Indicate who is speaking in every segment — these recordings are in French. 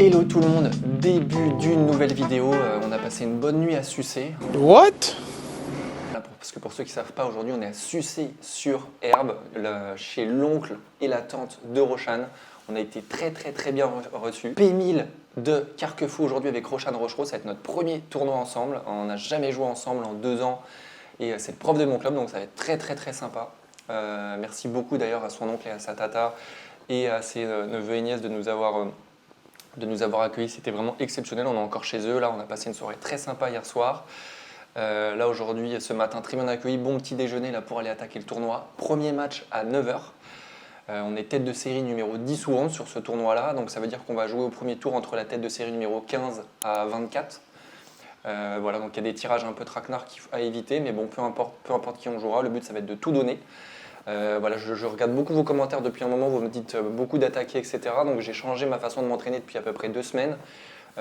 Speaker 1: Hello tout le monde, début d'une nouvelle vidéo, on a passé une bonne nuit à Sucé.
Speaker 2: What?
Speaker 1: Parce que pour ceux qui ne savent pas, aujourd'hui on est à Sucé sur Herbe, chez l'oncle et la tante de Rochane. On a été très bien reçus. P1000 de Carquefou aujourd'hui avec Rochane Rochereau, ça va être notre premier tournoi ensemble. On n'a jamais joué ensemble en 2 ans et c'est le prof de mon club, donc ça va être très sympa. Merci beaucoup d'ailleurs à son oncle et à sa tata et à ses neveux et nièces de nous avoir accueillis. C'était vraiment exceptionnel, on est encore chez eux. Là, on a passé une soirée très sympa hier soir. Là aujourd'hui, ce matin, très bien accueilli, bon petit déjeuner là pour aller attaquer le tournoi. Premier match à 9h. On est tête de série numéro 10 ou 11 sur ce tournoi-là, donc ça veut dire qu'on va jouer au premier tour entre la tête de série numéro 15 à 24. Voilà, donc il y a des tirages un peu traquenards à éviter, mais bon, peu importe qui on jouera, le but ça va être de tout donner. Voilà, je regarde beaucoup vos commentaires depuis un moment, vous me dites beaucoup d'attaquer, etc. Donc j'ai changé ma façon de m'entraîner depuis à peu près 2 semaines.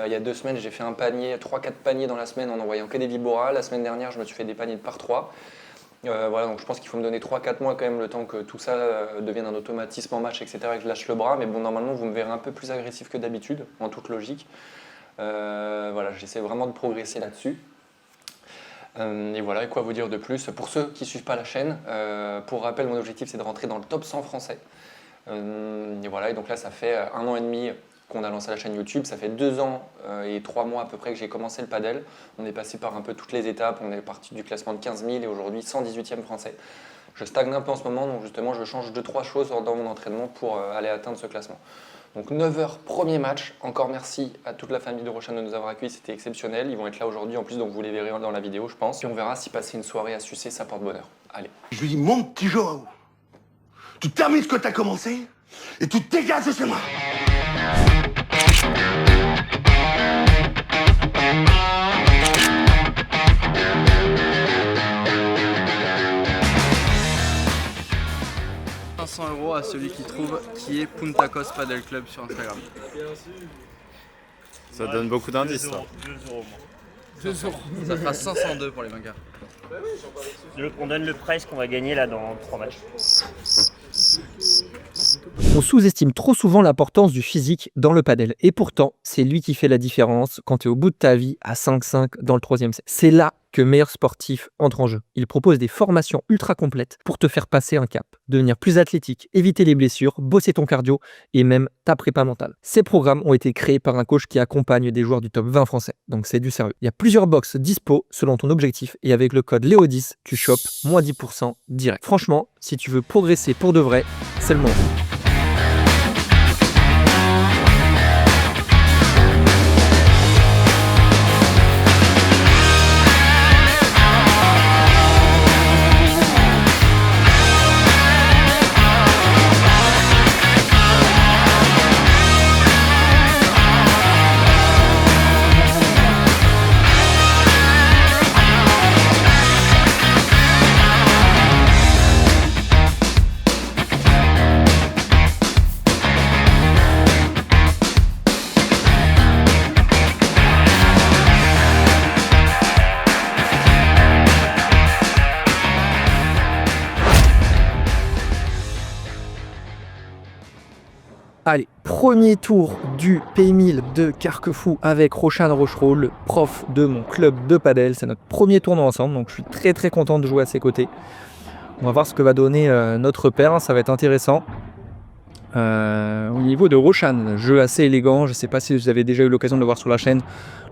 Speaker 1: Il y a 2 semaines, j'ai fait un panier, 3-4 paniers dans la semaine en envoyant que des Vibora. La semaine dernière, je me suis fait des paniers de par 3. Voilà, donc je pense qu'il faut me donner 3-4 mois quand même, le temps que tout ça devienne un automatisme en match, etc. et que je lâche le bras. Mais bon, normalement, vous me verrez un peu plus agressif que d'habitude, en toute logique. Voilà, j'essaie vraiment de progresser là-dessus. Et voilà, et quoi vous dire de plus? Pour ceux qui ne suivent pas la chaîne, pour rappel, mon objectif c'est de rentrer dans le top 100 français. Et voilà, et donc là ça fait 1 an et demi qu'on a lancé la chaîne YouTube, ça fait 2 ans et 3 mois à peu près que j'ai commencé le padel. On est passé par un peu toutes les étapes, on est parti du classement de 15 000 et aujourd'hui 118e français. Je stagne un peu en ce moment, donc justement je change 2-3 choses dans mon entraînement pour aller atteindre ce classement. Donc 9h, premier match. Encore merci à toute la famille de Rochane de nous avoir accueillis, c'était exceptionnel. Ils vont être là aujourd'hui en plus, donc vous les verrez dans la vidéo, je pense. Et on verra si passer une soirée à Sucé, ça porte bonheur. Allez.
Speaker 3: Je lui dis, mon petit Joe, tu termines ce que t'as commencé et tu te dégages de chez moi.
Speaker 2: €500 à celui qui trouve qui est Puntacos Padel Club sur Instagram.
Speaker 4: Ça donne beaucoup d'indices, ça.
Speaker 2: 2 €. Ça fera 502 pour les vainqueurs.
Speaker 5: Tu veux qu'on donne le prize qu'on va gagner là dans 3 matchs?
Speaker 6: On sous-estime trop souvent l'importance du physique dans le padel. Et pourtant, c'est lui qui fait la différence quand tu es au bout de ta vie à 5-5 dans le 3e set. C'est là que Meilleur Sportif entre en jeu. Il propose des formations ultra complètes pour te faire passer un cap, devenir plus athlétique, éviter les blessures, bosser ton cardio et même ta prépa mentale. Ces programmes ont été créés par un coach qui accompagne des joueurs du top 20 français. Donc c'est du sérieux. Il y a plusieurs box dispo selon ton objectif et avec le code LEO10, tu chopes moins 10% direct. Franchement, si tu veux progresser pour de vrai, c'est le moment. Allez, premier tour du P1000 de Carquefou avec Rochane Rochereau, le prof de mon club de padel. C'est notre premier tournoi ensemble, donc je suis très content de jouer à ses côtés. On va voir ce que va donner notre paire, ça va être intéressant. Au niveau de Rochane, jeu assez élégant. Je ne sais pas si vous avez déjà eu l'occasion de le voir sur la chaîne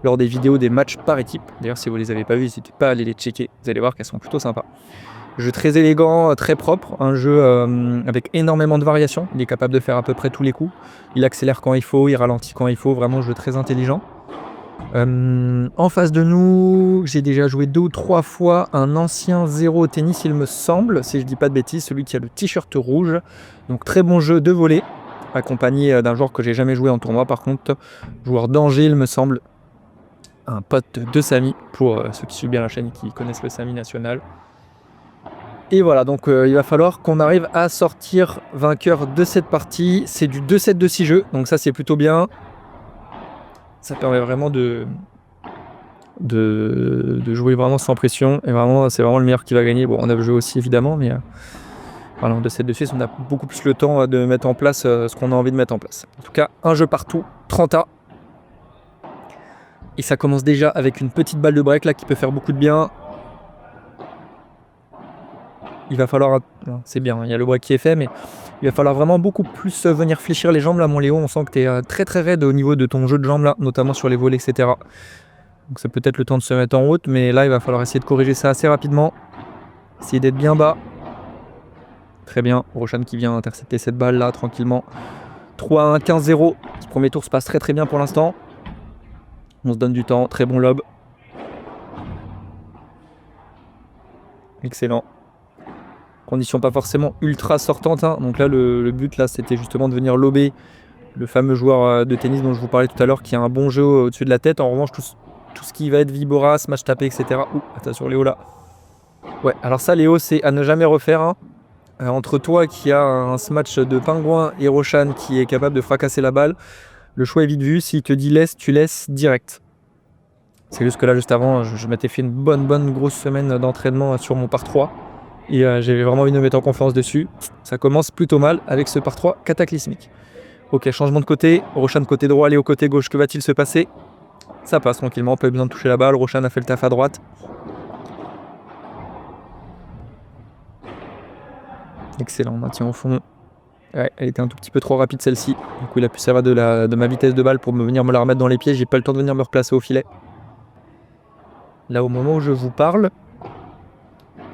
Speaker 6: lors des vidéos des matchs par équipe. D'ailleurs, si vous ne les avez pas vus, n'hésitez pas à aller les checker. Vous allez voir qu'elles sont plutôt sympas. Jeu très élégant, très propre, un jeu avec énormément de variations. Il est capable de faire à peu près tous les coups. Il accélère quand il faut, il ralentit quand il faut. Vraiment, jeu très intelligent. En face de nous, j'ai déjà joué 2 ou 3 fois un ancien 0 au tennis, il me semble, si je dis pas de bêtises, celui qui a le t-shirt rouge. Donc très bon jeu de volley, accompagné d'un joueur que j'ai jamais joué en tournoi par contre, joueur d'Angers il me semble, un pote de Samy, pour ceux qui suivent bien la chaîne et qui connaissent le Samy national. Et voilà, donc il va falloir qu'on arrive à sortir vainqueur de cette partie. C'est du 2-7 de 6 jeux, donc ça c'est plutôt bien. Ça permet vraiment de jouer vraiment sans pression. Et vraiment, c'est vraiment le meilleur qui va gagner. Bon, on a le jeu aussi évidemment, mais voilà, en 2-7 de 6, on a beaucoup plus le temps de mettre en place ce qu'on a envie de mettre en place. En tout cas, un jeu partout, 30A. Et ça commence déjà avec une petite balle de break là qui peut faire beaucoup de bien. Il va falloir... C'est bien, il y a le break qui est fait, mais il va falloir vraiment beaucoup plus venir fléchir les jambes là, mon Léo. On sent que tu es très très raide au niveau de ton jeu de jambes là, notamment sur les volets, etc. Donc c'est peut-être le temps de se mettre en route, mais là il va falloir essayer de corriger ça assez rapidement. Essayer d'être bien bas. Très bien, Roshan qui vient intercepter cette balle là tranquillement. 3-1, 15-0. Ce premier tour se passe très très bien pour l'instant. On se donne du temps, très bon lob. Excellent. Condition pas forcément ultra sortante, hein. Donc là le but là c'était justement de venir lober le fameux joueur de tennis dont je vous parlais tout à l'heure qui a un bon jeu au-dessus de la tête. En revanche tout ce qui va être Vibora, smash tapé, etc. Ouh, attention Léo là. Ouais, alors ça Léo c'est à ne jamais refaire, hein. Entre toi qui a un smash de pingouin et Roshan qui est capable de fracasser la balle, le choix est vite vu. S'il te dit laisse, tu laisses direct. C'est juste que là juste avant je m'étais fait une bonne grosse semaine d'entraînement sur mon par 3 et j'avais vraiment envie de me mettre en confiance dessus. Ça commence plutôt mal avec ce par 3 cataclysmique. Ok, changement de côté, Roshan côté droit, Léo côté gauche, que va-t-il se passer? Ça passe tranquillement, pas besoin de toucher la balle, Roshan a fait le taf à droite. Excellent, maintien au fond. Ouais, elle était un tout petit peu trop rapide celle-ci. Du coup il a pu servir de ma vitesse de balle pour venir me la remettre dans les pieds. J'ai pas le temps de venir me replacer au filet. Là au moment où je vous parle,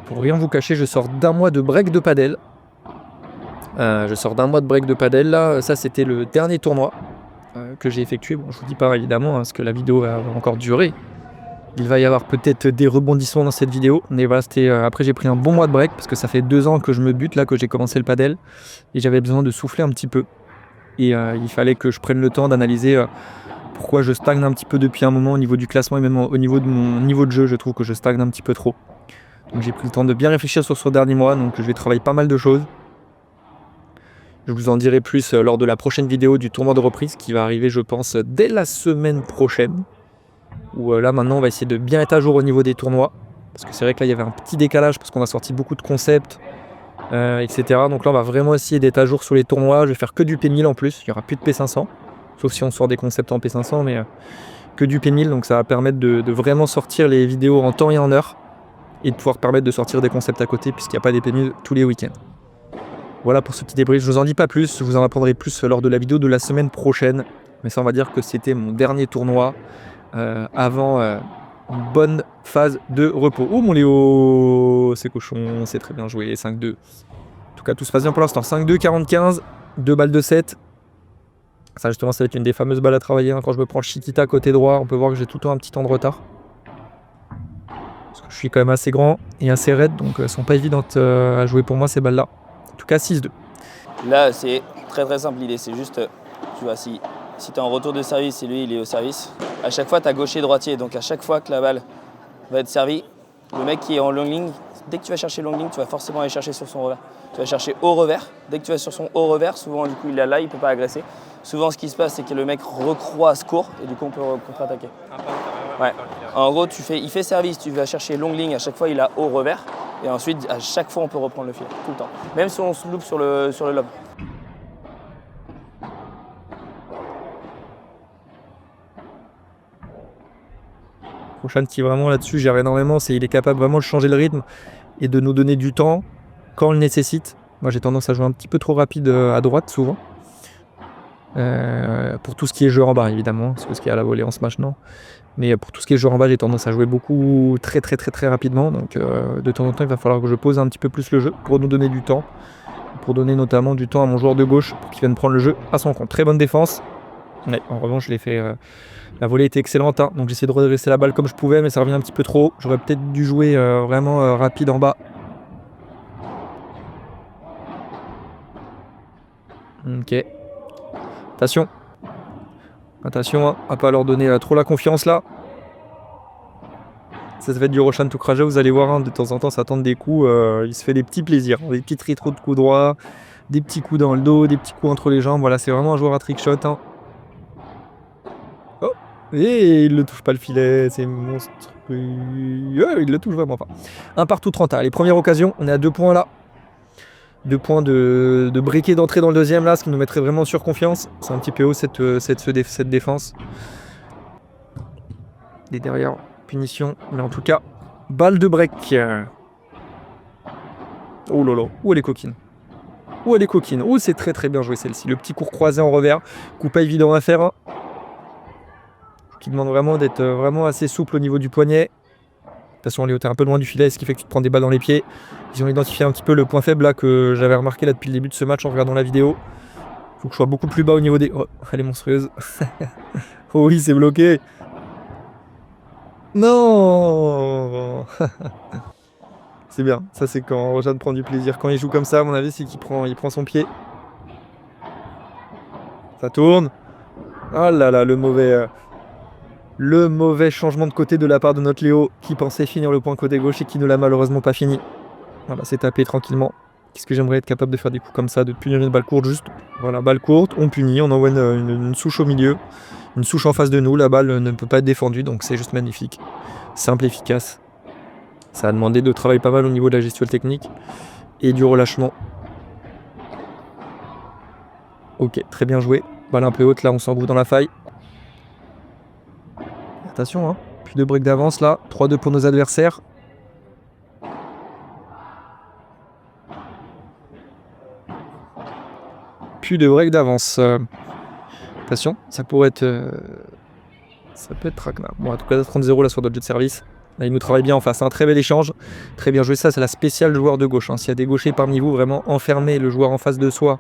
Speaker 6: pour rien vous cacher, je sors d'un mois de break de padel. Là, ça c'était le dernier tournoi que j'ai effectué. Bon, je vous dis pas évidemment parce que la vidéo va encore durer. Il va y avoir peut-être des rebondissements dans cette vidéo. Mais voilà, après j'ai pris un bon mois de break parce que ça fait 2 ans que je me bute là, que j'ai commencé le padel. Et j'avais besoin de souffler un petit peu. Et il fallait que je prenne le temps d'analyser pourquoi je stagne un petit peu depuis un moment au niveau du classement et même au niveau de mon niveau de jeu. Je trouve que je stagne un petit peu trop. Donc j'ai pris le temps de bien réfléchir sur ce dernier mois. Donc je vais travailler pas mal de choses. Je vous en dirai plus lors de la prochaine vidéo du tournoi de reprise qui va arriver je pense dès la semaine prochaine. Où là maintenant on va essayer de bien être à jour au niveau des tournois. Parce que c'est vrai que là il y avait un petit décalage parce qu'on a sorti beaucoup de concepts, etc. Donc là on va vraiment essayer d'être à jour sur les tournois. Je vais faire que du P1000 en plus, il n'y aura plus de P500. Sauf si on sort des concepts en P500, mais que du P1000. Donc ça va permettre de vraiment sortir les vidéos en temps et en heure. Et de pouvoir permettre de sortir des concepts à côté puisqu'il n'y a pas des P1000 tous les week-ends. Voilà pour ce petit débrief, je vous en dis pas plus, je vous en apprendrai plus lors de la vidéo de la semaine prochaine. Mais ça on va dire que c'était mon dernier tournoi avant une bonne phase de repos. Oh mon Léo, c'est cochon, c'est très bien joué, 5-2. En tout cas tout se passe bien pour l'instant, 5-2, 40-15, 2 balles de 7. Ça justement ça va être une des fameuses balles à travailler, hein. Quand je me prends le Chiquita côté droit, on peut voir que j'ai tout le temps un petit temps de retard. Parce que je suis quand même assez grand et assez raide, donc elles sont pas évidentes à jouer pour moi ces balles là. En tout cas 6-2.
Speaker 4: Là c'est très simple l'idée, c'est juste, tu vois, si tu es en retour de service et lui il est au service, à chaque fois tu as gaucher droitier, donc à chaque fois que la balle va être servie, le mec qui est en long ligne, dès que tu vas chercher long ligne, tu vas forcément aller chercher sur son revers. Tu vas chercher haut revers, dès que tu vas sur son haut revers, souvent du coup il est là, il peut pas agresser. Souvent ce qui se passe c'est que le mec recroise court et du coup on peut contre-attaquer. Ouais. En gros il fait service, tu vas chercher longue ligne, à chaque fois il a haut revers. Et ensuite, à chaque fois, on peut reprendre le fil, tout le temps. Même si on se loupe sur le lob.
Speaker 6: Roshan qui vraiment là-dessus gère énormément, il est capable vraiment de changer le rythme et de nous donner du temps quand on le nécessite. Moi j'ai tendance à jouer un petit peu trop rapide à droite souvent. Pour tout ce qui est jeu en bas évidemment, parce que ce qui est à la volée en smash non. Mais pour tout ce qui est jeu en bas, j'ai tendance à jouer beaucoup très rapidement. Donc de temps en temps, il va falloir que je pose un petit peu plus le jeu pour nous donner du temps. Pour donner notamment du temps à mon joueur de gauche pour qu'il vienne prendre le jeu à son compte. Très bonne défense. Ouais, en revanche, je l'ai fait. La volée était excellente. Hein, donc j'ai essayé de redresser la balle comme je pouvais, mais ça revient un petit peu trop haut. J'aurais peut-être dû jouer vraiment rapide en bas. Ok. Attention. Attention, hein, à pas leur donner trop la confiance là. Ça va être du Roshan tout cragé, vous allez voir, hein, de temps en temps ça tente des coups, il se fait des petits plaisirs, des petites rétros de coups droits, des petits coups dans le dos, des petits coups entre les jambes, voilà c'est vraiment un joueur à trickshot. Hein. Oh, et il ne touche pas le filet, c'est monstrueux, il le touche vraiment pas. Un partout 30, allez première occasion, on est à 2 points là. 2 points de briquet d'entrée dans le deuxième là, ce qui nous mettrait vraiment sur confiance. C'est un petit peu haut cette défense. Et derrière, punition. Mais en tout cas, balle de break. Oh là là, où elle est coquine. Où elle est coquine. Oh, c'est très très bien joué celle-ci. Le petit court croisé en revers. Coup pas évident à faire. Qui demande vraiment d'être vraiment assez souple au niveau du poignet. De toute façon, Léo, t'es un peu loin du filet, ce qui fait que tu te prends des balles dans les pieds. Ils ont identifié un petit peu le point faible là que j'avais remarqué là depuis le début de ce match en regardant la vidéo. Faut que je sois beaucoup plus bas au niveau des... Oh, elle est monstrueuse. Oh oui, c'est bloqué. Non. C'est bien. Ça, c'est quand Rojan prend du plaisir. Quand il joue comme ça, à mon avis, c'est qu'il prend son pied. Ça tourne. Ah là là, le mauvais changement de côté de la part de notre Léo qui pensait finir le point côté gauche et qui ne l'a malheureusement pas fini. Voilà, c'est tapé tranquillement. Qu'est-ce que j'aimerais être capable de faire des coups comme ça, de punir une balle courte juste. Voilà, balle courte, on punit, on envoie une souche au milieu, une souche en face de nous, la balle ne peut pas être défendue, donc c'est juste magnifique. Simple, efficace. Ça a demandé de travailler pas mal au niveau de la gestuelle technique et du relâchement. Ok, très bien joué. Balle un peu haute, là on s'engouffre dans la faille. Attention, hein. Plus de break d'avance là. 3-2 pour nos adversaires. Plus de break d'avance. Attention, ça pourrait être... ça peut être traquenard. Bon, en tout cas, 30-0 là sur notre jeu de service. Là, il nous travaille bien en face. Un très bel échange. Très bien joué. Ça, c'est la spéciale joueur de gauche. Hein. S'il y a des gauchers parmi vous, vraiment enfermer le joueur en face de soi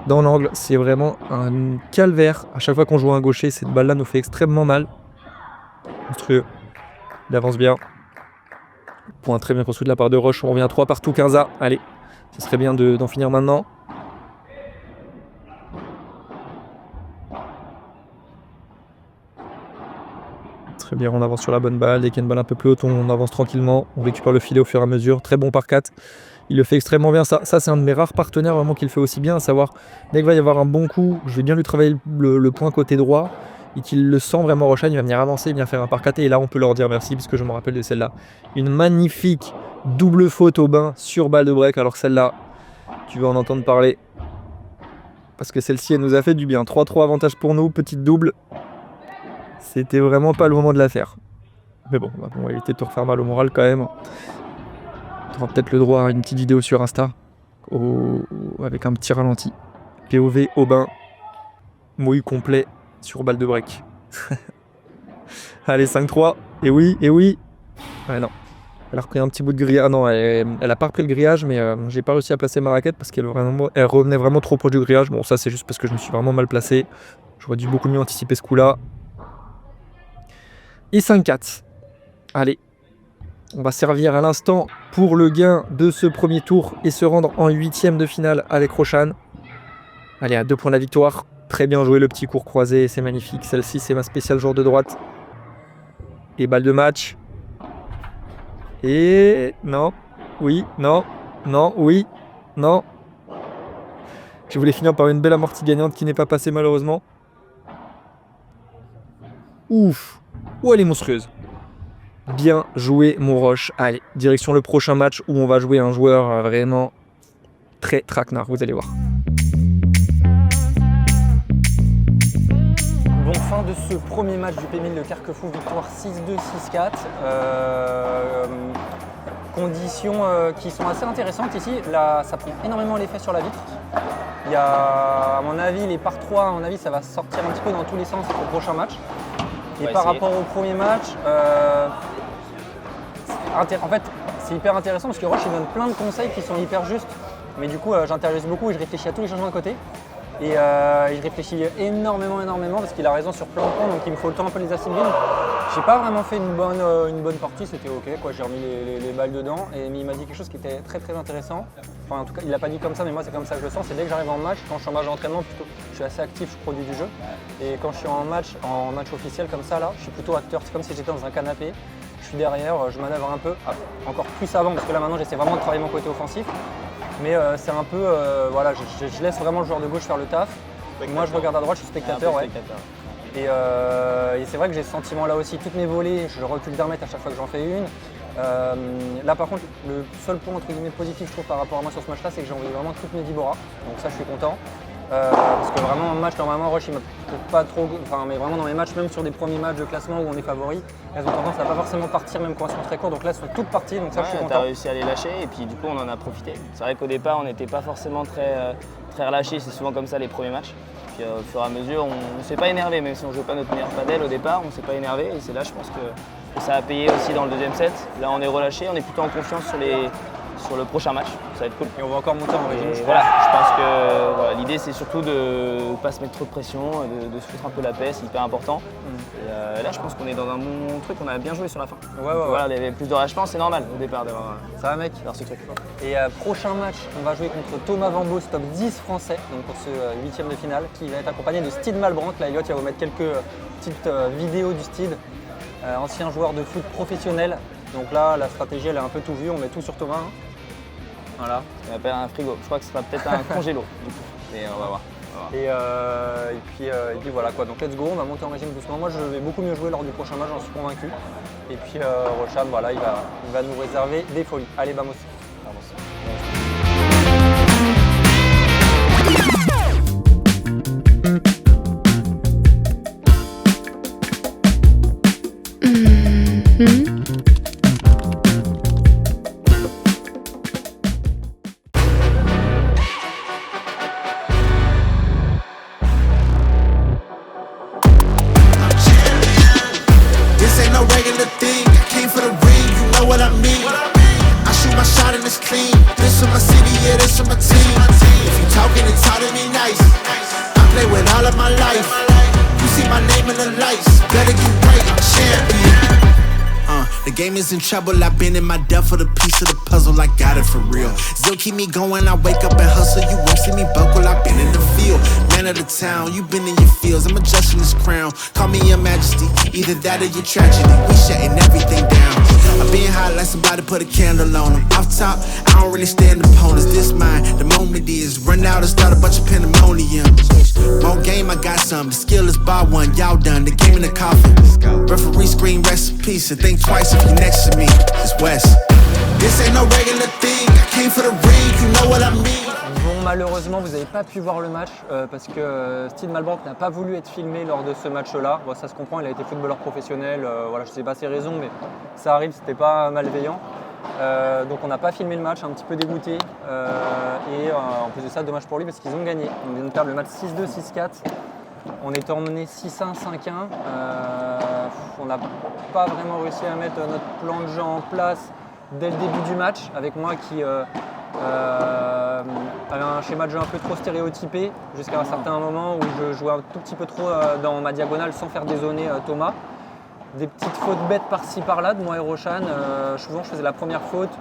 Speaker 6: dans l'angle, c'est vraiment un calvaire. À chaque fois qu'on joue un gaucher, cette balle-là nous fait extrêmement mal. Monstrueux. Il avance bien. Point très bien construit de la part de Roche. On revient à 3 partout, 15A. Allez, ce serait bien d'en finir maintenant. Très bien, on avance sur la bonne balle. Dès qu'il y a une balle un peu plus haute, on avance tranquillement. On récupère le filet au fur et à mesure. Très bon par 4. Il le fait extrêmement bien. Ça c'est un de mes rares partenaires vraiment qui le fait aussi bien. À savoir, dès qu'il va y avoir un bon coup, je vais bien lui travailler le point côté droit. Et qu'il le sent vraiment Rochane, il va venir avancer, il vient faire un par 4. Et là, on peut leur dire merci parce que je me rappelle de celle-là. Une magnifique double faute au bain sur balle de break. Alors que celle-là, tu vas en entendre parler. Parce que celle-ci, elle nous a fait du bien. 3-3 avantage pour nous, petite double. C'était vraiment pas le moment de la faire. Mais bon, on va éviter de te refaire mal au moral quand même. Tu auras peut-être le droit à une petite vidéo sur Insta. Avec un petit ralenti. POV au bain. Mouille complet sur balle de break. Allez, 5-3. Et oui. Ouais, non. Elle a repris un petit bout de grillage. Ah non, elle a pas repris le grillage, mais j'ai pas réussi à placer ma raquette parce qu'elle revenait vraiment trop proche du grillage. Bon, ça, c'est juste parce que je me suis vraiment mal placé. J'aurais dû beaucoup mieux anticiper ce coup-là. Et 5-4. Allez. On va servir à l'instant pour le gain de ce premier tour et se rendre en 8e de finale avec Rochane. Allez, à 2 points de la victoire. Très bien joué le petit court croisé, c'est magnifique. Celle-ci, c'est ma spéciale joueur de droite. Et balle de match. Et non, oui, non, oui, non. Je voulais finir par une belle amortie gagnante qui n'est pas passée malheureusement. Ouf. Oh, elle est monstrueuse. Bien joué mon Roche. Allez, direction le prochain match où on va jouer un joueur vraiment très traquenard, vous allez voir.
Speaker 1: Bon, fin de ce premier match du P1000 de Carquefou, victoire 6-2, 6-4. Conditions qui sont assez intéressantes ici. Là, ça prend énormément l'effet sur la vitre. Il y a, à mon avis, les par 3, à mon avis, ça va sortir un petit peu dans tous les sens au prochain match. Et par rapport au premier match, en fait, c'est hyper intéressant parce que Roche il donne plein de conseils qui sont hyper justes. Mais du coup, j'intéresse beaucoup et je réfléchis à tous les changements de côté. Et je réfléchis énormément parce qu'il a raison sur plein de points, donc il me faut le temps un peu de les assimiler. J'ai pas vraiment fait une bonne partie, c'était ok, quoi. J'ai remis les balles dedans, mais il m'a dit quelque chose qui était très intéressant. Enfin, en tout cas, il l'a pas dit comme ça, mais moi c'est comme ça que je le sens. C'est dès que j'arrive en match, quand je suis en match d'entraînement, plutôt, je suis assez actif, je produis du jeu. Et quand je suis en match officiel comme ça, là, je suis plutôt acteur. C'est comme si j'étais dans un canapé. Je suis derrière, je manœuvre un peu, encore plus avant, parce que là maintenant j'essaie vraiment de travailler mon côté offensif. Mais c'est un peu, voilà, je laisse vraiment le joueur de gauche faire le taf. Moi je regarde à droite, je suis spectateur. Ouais. Et c'est vrai que j'ai ce sentiment là aussi. Toutes mes volées, je recule d'un mètre à chaque fois que j'en fais une. Là par contre, le seul point entre guillemets positif je trouve par rapport à moi sur ce match là, c'est que j'ai envoyé vraiment toutes mes Dibora. Donc ça je suis content.
Speaker 7: Parce que vraiment, en match, normalement, Roche, il m'a pas trop. Enfin, mais vraiment, dans mes matchs, même sur des premiers matchs de classement où on est favori, elles ont tendance à pas forcément partir, même quand elles sont très courtes. Donc là, elles sont toutes parties, donc ça, je suis
Speaker 4: T'as
Speaker 7: content.
Speaker 4: réussi à les lâcher et puis du coup, on en a profité. C'est vrai qu'au départ, on n'était pas forcément très relâchés, c'est souvent comme ça les premiers matchs. Puis au fur et à mesure, on ne s'est pas énervé, même si on ne jouait pas notre meilleur padel au départ, on ne s'est pas énervé. Et c'est là, je pense que ça a payé aussi dans le deuxième set. Là, on est relâché, on est plutôt en confiance sur le prochain match. Ça va être cool.
Speaker 7: Et on va encore monter en régime.
Speaker 4: Et voilà, je pense que voilà, l'idée, c'est surtout de ne pas se mettre trop de pression, de se foutre un peu la paix, c'est hyper important. Et là, je pense qu'on est dans un bon truc, on a bien joué sur la fin. Voilà, il y avait plus de relâchement, c'est normal au départ d'avoir ce truc.
Speaker 7: Et prochain match, on va jouer contre Thomas Vambos, top 10 français, donc pour ce 8e de finale, qui va être accompagné de Steve Malbranck. Là, Elliot, il va vous mettre quelques petites vidéos du Steve, ancien joueur de foot professionnel. Donc là, la stratégie, elle est un peu tout vue, on met tout sur Thomas. Hein. Voilà.
Speaker 4: On appelle un frigo. Je crois que ce sera peut-être un congélo, du coup. Mais on va voir.
Speaker 7: Et puis voilà quoi, donc let's go, on va monter en régime doucement. Moi je vais beaucoup mieux jouer lors du prochain match, j'en suis convaincu. Et puis Rocham, voilà, il va nous réserver des folies. Allez, vamos.
Speaker 3: This ain't no regular thing. I came for the ring, you know what I mean. I shoot my shot and it's clean. This for my city, yeah, this for my team. If you talking and talk to me nice, I play with all of my life. You see my name in the lights, better get right, I'm champion. The game is in trouble, I've been in my depth for the piece of the puzzle, I got it for real. Still keep me going, I wake up and hustle, you won't see me buckle, I've been in the field. Man of the town, you been in your fields, I'm adjusting this crown. Call me your majesty, either that or your tragedy, we shutting everything down. I've been hot like somebody put a candle on them. Off top, I don't really stand opponents, this mine, the moment is run out and start a bunch of pandemonium. More game, I got some, the skill is bar one, y'all done, the game in the coffin. Referee scream rest in peace and think twice if you next to me, it's West. This ain't no regular thing, I came for the ring, you know what I mean.
Speaker 7: Bon, malheureusement, vous n'avez pas pu voir le match parce que Steve Malbranck n'a pas voulu être filmé lors de ce match-là. Bon, ça se comprend, il a été footballeur professionnel, voilà, je ne sais pas ses raisons, mais ça arrive, c'était pas malveillant. Donc on n'a pas filmé le match, un petit peu dégoûté. Et en plus de ça, dommage pour lui parce qu'ils ont gagné. On vient de perdre le match 6-2, 6-4. On était emmené 6-1, 5-1. On n'a pas vraiment réussi à mettre notre plan de jeu en place dès le début du match, avec moi qui avait un schéma de jeu un peu trop stéréotypé jusqu'à un certain moment où je jouais un tout petit peu trop dans ma diagonale sans faire dézonner Thomas. Des petites fautes bêtes par-ci par-là de moi et Roshan. Souvent je faisais la première faute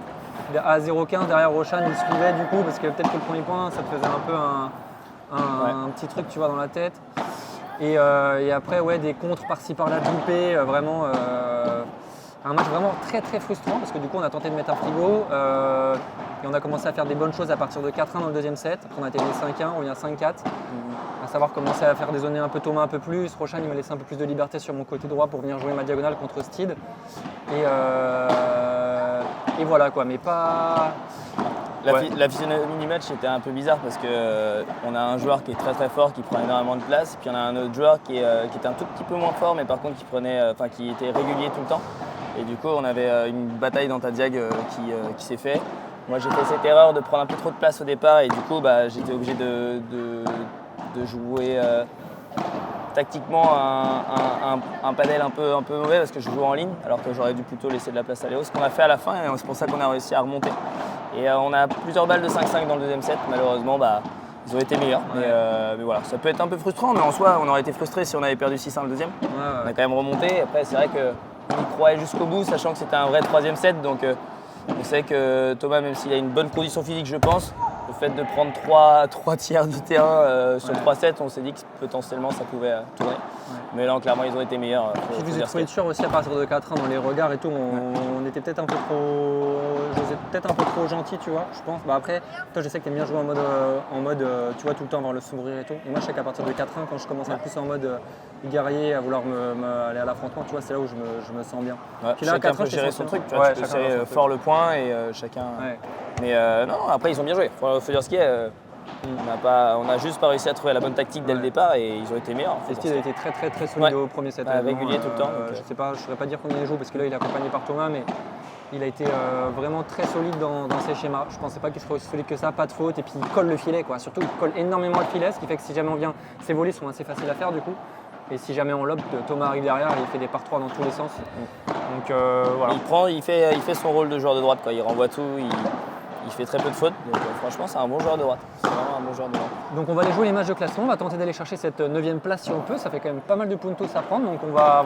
Speaker 7: à 0-15 derrière Roshan, il suivait du coup parce que peut-être que le premier point ça te faisait un peu un petit truc tu vois dans la tête. Et après ouais, des contres par-ci par-là loupés, vraiment un match vraiment très très frustrant parce que du coup on a tenté de mettre un frigo et on a commencé à faire des bonnes choses à partir de 4-1 dans le deuxième set. Après on a été mené 5-1, on revient 5-4. À savoir commencer à faire dézonner un peu Thomas un peu plus. Roshan il m'a laissé un peu plus de liberté sur mon côté droit pour venir jouer ma diagonale contre Steed. Et voilà quoi, mais pas...
Speaker 4: La physionomie du match était un peu bizarre parce qu'on a un joueur qui est très très fort, qui prend énormément de place, et puis on a un autre joueur qui était un tout petit peu moins fort, mais par contre qui était régulier tout le temps. Et du coup, on avait une bataille dans ta diag qui s'est fait. Moi, j'ai fait cette erreur de prendre un peu trop de place au départ, et du coup, j'étais obligé de jouer tactiquement un padel un peu mauvais parce que je jouais en ligne, alors que j'aurais dû plutôt laisser de la place à Léo. Ce qu'on a fait à la fin, et c'est pour ça qu'on a réussi à remonter. Et on a plusieurs balles de 5-5 dans le deuxième set. Malheureusement, ils ont été meilleurs. Mais voilà, ça peut être un peu frustrant, mais en soi, on aurait été frustré si on avait perdu 6-1 le deuxième. On a quand même remonté. Après, c'est vrai qu'on y croyait jusqu'au bout, sachant que c'était un vrai troisième set. Donc, on sait que Thomas, même s'il a une bonne condition physique, je pense, le fait de prendre 3 tiers du terrain sur 3 sets, on s'est dit que potentiellement ça pouvait tourner. Mais là, clairement, ils ont été meilleurs.
Speaker 7: Je vous ai trouvé sûr aussi à partir de 4-1 dans les regards et tout. On était peut-être un peu trop. J'osais peut-être un peu trop gentil, tu vois, je pense. Après, toi, je sais que tu aimes bien jouer en mode, tu vois, tout le temps avoir le sourire et tout. Et moi, je sais qu'à partir de 4-1, quand je commence à plus en mode guerrier, à vouloir aller à l'affrontement, tu vois, c'est là où je me sens bien.
Speaker 4: Ouais,
Speaker 7: puis là,
Speaker 4: chacun
Speaker 7: 4-1,
Speaker 4: peut gérer son truc, tu vois, tu peux
Speaker 7: chacun
Speaker 4: serrer fort le point et chacun.
Speaker 7: Ouais.
Speaker 4: Mais non, après, ils ont bien joué. Faut dire ce qui est. On a juste pas réussi à trouver la bonne tactique dès le départ et ils ont été meilleurs.
Speaker 7: Steve a été très solide
Speaker 4: Ouais.
Speaker 7: au premier set.
Speaker 4: Régulier tout le temps, donc,
Speaker 7: Je ne saurais pas dire combien il joue parce que là il est accompagné par Thomas, mais il a été vraiment très solide dans ses schémas. Je ne pensais pas qu'il serait aussi solide que ça, pas de faute, et puis il colle le filet, quoi. Surtout il colle énormément le filet, ce qui fait que si jamais on vient, ses volets sont assez faciles à faire du coup. Et si jamais on lobe, Thomas arrive derrière et il fait des par 3 dans tous les sens. Donc voilà.
Speaker 4: Il fait son rôle de joueur de droite, quoi. Il renvoie tout, il fait très peu de fautes. Donc franchement, c'est un bon joueur de droite. C'est vraiment un bon joueur de droite.
Speaker 7: Donc on va aller jouer les matchs de classement, on va tenter d'aller chercher cette 9e place si on peut. Ça fait quand même pas mal de puntos à prendre, donc on va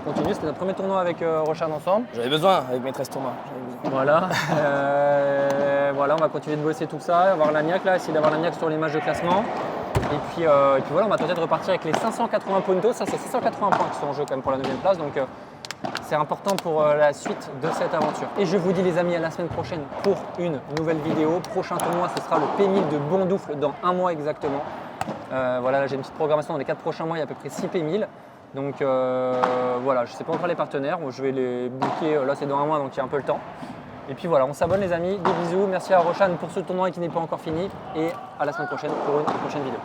Speaker 7: continuer. C'était notre premier tournoi avec Roshan ensemble.
Speaker 4: J'avais besoin avec mes 13 tournois.
Speaker 7: Voilà. Voilà, on va continuer de bosser tout ça, avoir la niaque là, essayer d'avoir la niaque sur les matchs de classement. Et puis voilà, on va tenter de repartir avec les 580 puntos. Ça, c'est 680 points qui sont en jeu quand même pour la 9e place. Donc c'est important pour la suite de cette aventure. Et je vous dis les amis, à la semaine prochaine pour une nouvelle vidéo. Prochain tournoi, ce sera le P1000 de Bondoufle dans un mois exactement. Voilà, là j'ai une petite programmation dans les 4 prochains mois, il y a à peu près 6 P1000. Donc voilà, je ne sais pas encore les partenaires. Je vais les booker, là c'est dans un mois donc il y a un peu le temps. Et puis voilà, on s'abonne les amis, des bisous. Merci à Roshan pour ce tournoi qui n'est pas encore fini. Et à la semaine prochaine pour une prochaine vidéo.